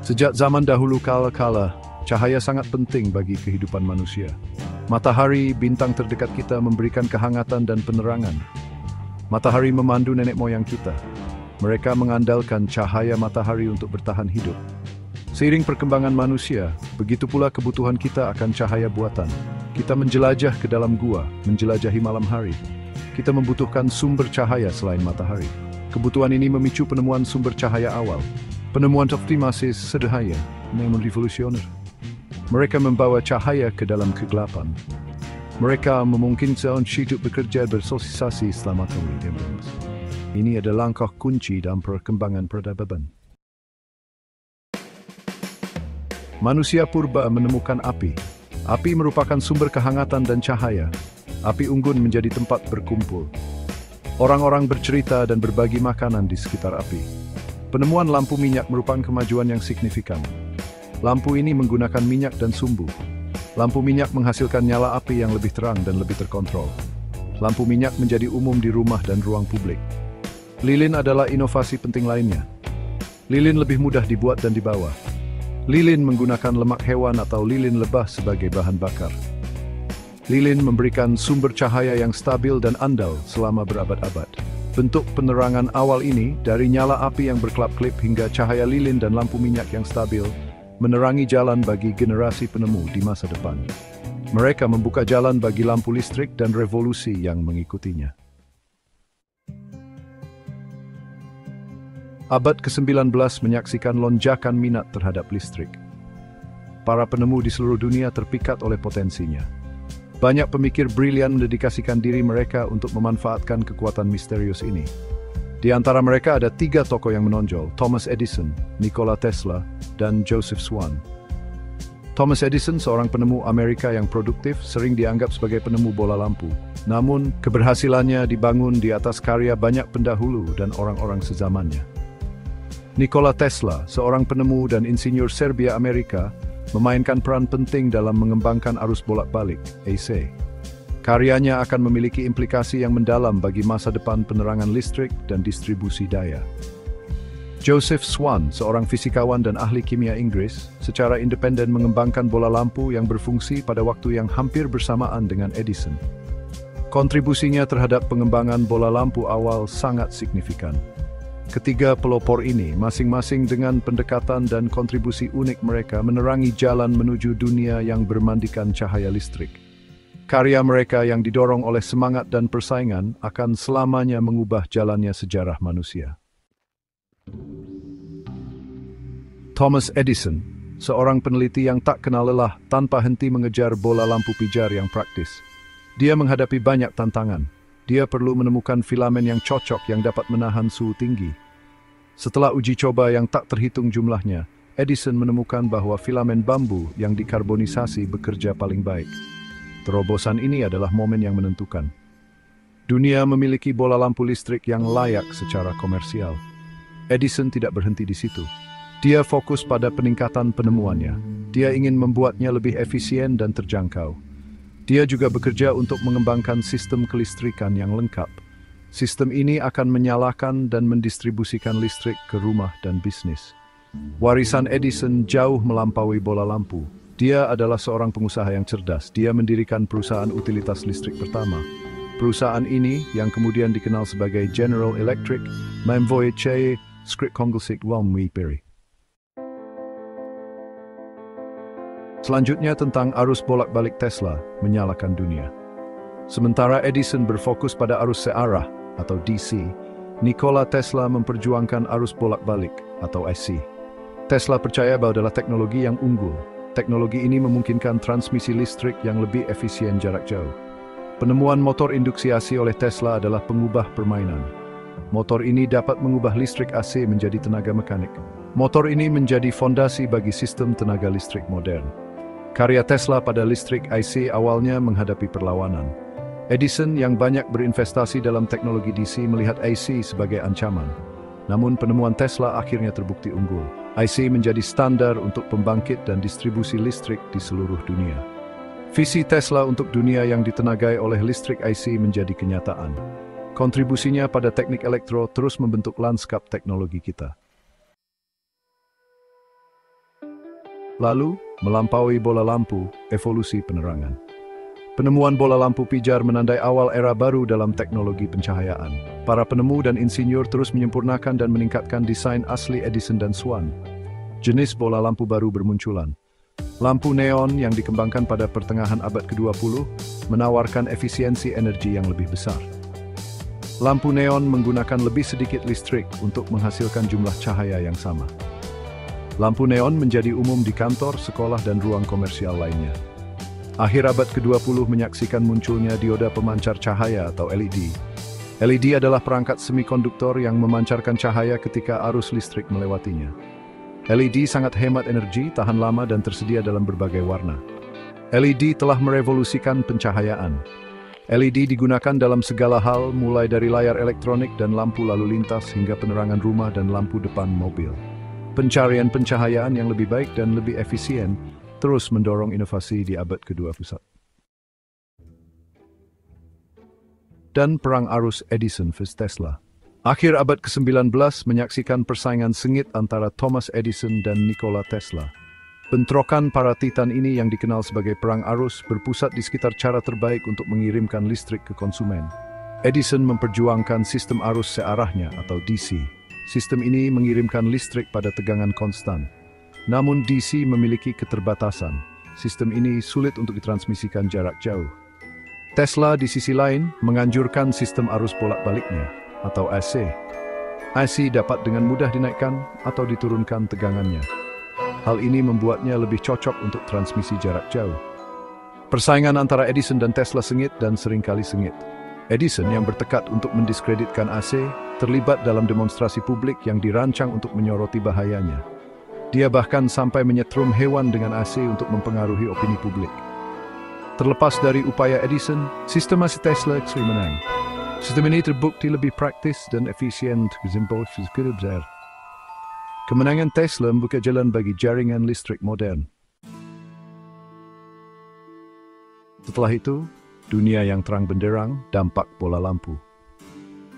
Sejak zaman dahulu kala, cahaya sangat penting bagi kehidupan manusia. Matahari, bintang terdekat kita, memberikan kehangatan dan penerangan. Matahari memandu nenek moyang kita. Mereka mengandalkan cahaya matahari untuk bertahan hidup. Seiring perkembangan manusia, begitu pula kebutuhan kita akan cahaya buatan. Kita menjelajah ke dalam gua, menjelajahi malam hari. Kita membutuhkan sumber cahaya selain matahari. Kebutuhan ini memicu penemuan sumber cahaya awal. Penemuan seperti masih sederhana, namun revolusioner. Mereka membawa cahaya ke dalam kegelapan. Mereka memungkinkan hidup bekerja bersosialisasi selama kemudian. Ini adalah langkah kunci dalam perkembangan peradaban. Manusia purba menemukan api. Api merupakan sumber kehangatan dan cahaya. Api unggun menjadi tempat berkumpul. Orang-orang bercerita dan berbagi makanan di sekitar api. Penemuan lampu minyak merupakan kemajuan yang signifikan. Lampu ini menggunakan minyak dan sumbu. Lampu minyak menghasilkan nyala api yang lebih terang dan lebih terkontrol. Lampu minyak menjadi umum di rumah dan ruang publik. Lilin adalah inovasi penting lainnya. Lilin lebih mudah dibuat dan dibawa. Lilin menggunakan lemak hewan atau lilin lebah sebagai bahan bakar. Lilin memberikan sumber cahaya yang stabil dan andal selama berabad-abad. Bentuk penerangan awal ini, dari nyala api yang berkelap-kelip hingga cahaya lilin dan lampu minyak yang stabil, menerangi jalan bagi generasi penemu di masa depan. Mereka membuka jalan bagi lampu listrik dan revolusi yang mengikutinya. Abad ke-19 menyaksikan lonjakan minat terhadap listrik. Para penemu di seluruh dunia terpikat oleh potensinya. Banyak pemikir brilian mendedikasikan diri mereka untuk memanfaatkan kekuatan misterius ini. Di antara mereka ada 3 tokoh yang menonjol: Thomas Edison, Nikola Tesla, dan Joseph Swan. Thomas Edison, seorang penemu Amerika yang produktif, sering dianggap sebagai penemu bola lampu. Namun, keberhasilannya dibangun di atas karya banyak pendahulu dan orang-orang sezamannya. Nikola Tesla, seorang penemu dan insinyur Serbia Amerika, memainkan peran penting dalam mengembangkan arus bolak-balik, AC. Karyanya akan memiliki implikasi yang mendalam bagi masa depan penerangan listrik dan distribusi daya. Joseph Swan, seorang fisikawan dan ahli kimia Inggris, secara independen mengembangkan bola lampu yang berfungsi pada waktu yang hampir bersamaan dengan Edison. Kontribusinya terhadap pengembangan bola lampu awal sangat signifikan. Ketiga pelopor ini, masing-masing dengan pendekatan dan kontribusi unik mereka, menerangi jalan menuju dunia yang bermandikan cahaya listrik. Karya mereka yang didorong oleh semangat dan persaingan akan selamanya mengubah jalannya sejarah manusia. Thomas Edison, seorang peneliti yang tak kenal lelah tanpa henti mengejar bola lampu pijar yang praktis. Dia menghadapi banyak tantangan. Dia perlu menemukan filamen yang cocok yang dapat menahan suhu tinggi. Setelah uji coba yang tak terhitung jumlahnya, Edison menemukan bahwa filamen bambu yang dikarbonisasi bekerja paling baik. Terobosan ini adalah momen yang menentukan. Dunia memiliki bola lampu listrik yang layak secara komersial. Edison tidak berhenti di situ. Dia fokus pada peningkatan penemuannya. Dia ingin membuatnya lebih efisien dan terjangkau. Dia juga bekerja untuk mengembangkan sistem kelistrikan yang lengkap. Sistem ini akan menyalakan dan mendistribusikan listrik ke rumah dan bisnis. Warisan Edison jauh melampaui bola lampu. Dia adalah seorang pengusaha yang cerdas. Dia mendirikan perusahaan utilitas listrik pertama. Perusahaan ini, yang kemudian dikenal sebagai General Electric, memvoice script konglesik Walmui Peri. Selanjutnya tentang arus bolak-balik Tesla menyalakan dunia. Sementara Edison berfokus pada arus searah atau DC, Nikola Tesla memperjuangkan arus bolak-balik atau AC. Tesla percaya bahwa adalah teknologi yang unggul. Teknologi ini memungkinkan transmisi listrik yang lebih efisien jarak jauh. Penemuan motor induksi AC oleh Tesla adalah pengubah permainan. Motor ini dapat mengubah listrik AC menjadi tenaga mekanik. Motor ini menjadi fondasi bagi sistem tenaga listrik modern. Karya Tesla pada listrik AC awalnya menghadapi perlawanan. Edison yang banyak berinvestasi dalam teknologi DC melihat AC sebagai ancaman. Namun penemuan Tesla akhirnya terbukti unggul. AC menjadi standar untuk pembangkit dan distribusi listrik di seluruh dunia. Visi Tesla untuk dunia yang ditenagai oleh listrik AC menjadi kenyataan. Kontribusinya pada teknik elektro terus membentuk lanskap teknologi kita. Lalu, melampaui bola lampu, evolusi penerangan. Penemuan bola lampu pijar menandai awal era baru dalam teknologi pencahayaan. Para penemu dan insinyur terus menyempurnakan dan meningkatkan desain asli Edison dan Swan. Jenis bola lampu baru bermunculan. Lampu neon yang dikembangkan pada pertengahan abad ke-20 menawarkan efisiensi energi yang lebih besar. Lampu neon menggunakan lebih sedikit listrik untuk menghasilkan jumlah cahaya yang sama. Lampu neon menjadi umum di kantor, sekolah, dan ruang komersial lainnya. Akhir abad ke-20 menyaksikan munculnya dioda pemancar cahaya atau LED. LED adalah perangkat semikonduktor yang memancarkan cahaya ketika arus listrik melewatinya. LED sangat hemat energi, tahan lama, dan tersedia dalam berbagai warna. LED telah merevolusikan pencahayaan. LED digunakan dalam segala hal, mulai dari layar elektronik dan lampu lalu lintas hingga penerangan rumah dan lampu depan mobil. Pencarian pencahayaan yang lebih baik dan lebih efisien terus mendorong inovasi di abad ke-21. Dan perang arus Edison vs Tesla. Akhir abad ke-19 menyaksikan persaingan sengit antara Thomas Edison dan Nikola Tesla. Bentrokan para titan ini yang dikenal sebagai perang arus berpusat di sekitar cara terbaik untuk mengirimkan listrik ke konsumen. Edison memperjuangkan sistem arus searahnya atau DC. Sistem ini mengirimkan listrik pada tegangan konstan. Namun DC memiliki keterbatasan. Sistem ini sulit untuk ditransmisikan jarak jauh. Tesla di sisi lain menganjurkan sistem arus bolak-baliknya atau AC. AC dapat dengan mudah dinaikkan atau diturunkan tegangannya. Hal ini membuatnya lebih cocok untuk transmisi jarak jauh. Persaingan antara Edison dan Tesla sengit dan seringkali sengit. Edison yang bertekad untuk mendiskreditkan AC terlibat dalam demonstrasi publik yang dirancang untuk menyoroti bahayanya. Dia bahkan sampai menyetrum hewan dengan AC untuk mempengaruhi opini publik. Terlepas dari upaya Edison, sistem AC Tesla sering menang. Sistem ini terbukti lebih praktis dan efisien ketimbang sistem besar. Kemenangan Tesla membuka jalan bagi jaringan listrik modern. Setelah itu, dunia yang terang benderang, dampak bola lampu.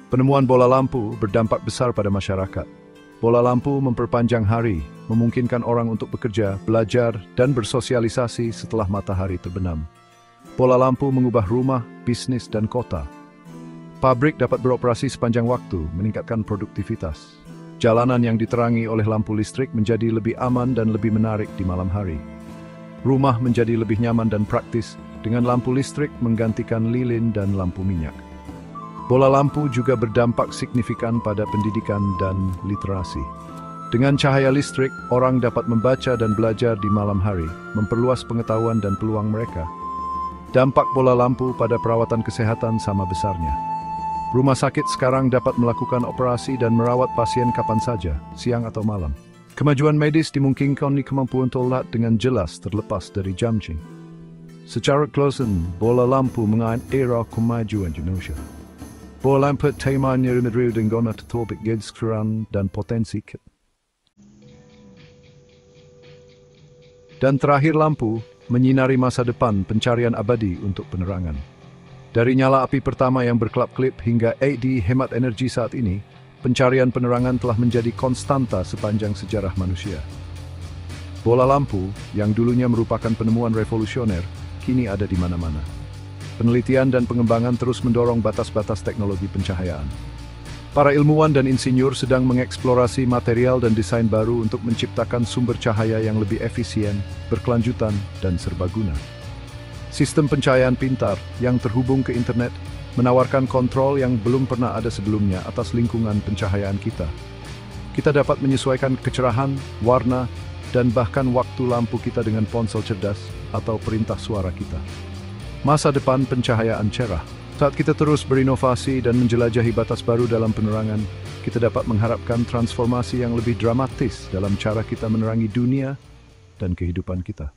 Penemuan bola lampu berdampak besar pada masyarakat. Bola lampu memperpanjang hari, memungkinkan orang untuk bekerja, belajar, dan bersosialisasi setelah matahari terbenam. Bola lampu mengubah rumah, bisnis, dan kota. Pabrik dapat beroperasi sepanjang waktu, meningkatkan produktivitas. Jalanan yang diterangi oleh lampu listrik menjadi lebih aman dan lebih menarik di malam hari. Rumah menjadi lebih nyaman dan praktis dengan lampu listrik menggantikan lilin dan lampu minyak. Bola lampu juga berdampak signifikan pada pendidikan dan literasi. Dengan cahaya listrik, orang dapat membaca dan belajar di malam hari, memperluas pengetahuan dan peluang mereka. Dampak bola lampu pada perawatan kesehatan sama besarnya. Rumah sakit sekarang dapat melakukan operasi dan merawat pasien kapan saja, siang atau malam. Kemajuan medis dimungkinkan kemampuan tolat dengan jelas terlepas dari jam-jing. Secara klausen, bola lampu mengait era kemajuan Indonesia. Bola lampu temanya remedri dengan topik gedskeran dan potensi. Dan terakhir lampu, menyinari masa depan pencarian abadi untuk penerangan. Dari nyala api pertama yang berkelap-kelip hingga LED hemat energi saat ini, pencarian penerangan telah menjadi konstanta sepanjang sejarah manusia. Bola lampu, yang dulunya merupakan penemuan revolusioner, kini ada di mana-mana. Penelitian dan pengembangan terus mendorong batas-batas teknologi pencahayaan. Para ilmuwan dan insinyur sedang mengeksplorasi material dan desain baru untuk menciptakan sumber cahaya yang lebih efisien, berkelanjutan, dan serbaguna. Sistem pencahayaan pintar yang terhubung ke internet menawarkan kontrol yang belum pernah ada sebelumnya atas lingkungan pencahayaan kita. Kita dapat menyesuaikan kecerahan, warna, dan bahkan waktu lampu kita dengan ponsel cerdas atau perintah suara kita. Masa depan pencahayaan cerah. Saat kita terus berinovasi dan menjelajahi batas baru dalam penerangan, kita dapat mengharapkan transformasi yang lebih dramatis dalam cara kita menerangi dunia dan kehidupan kita.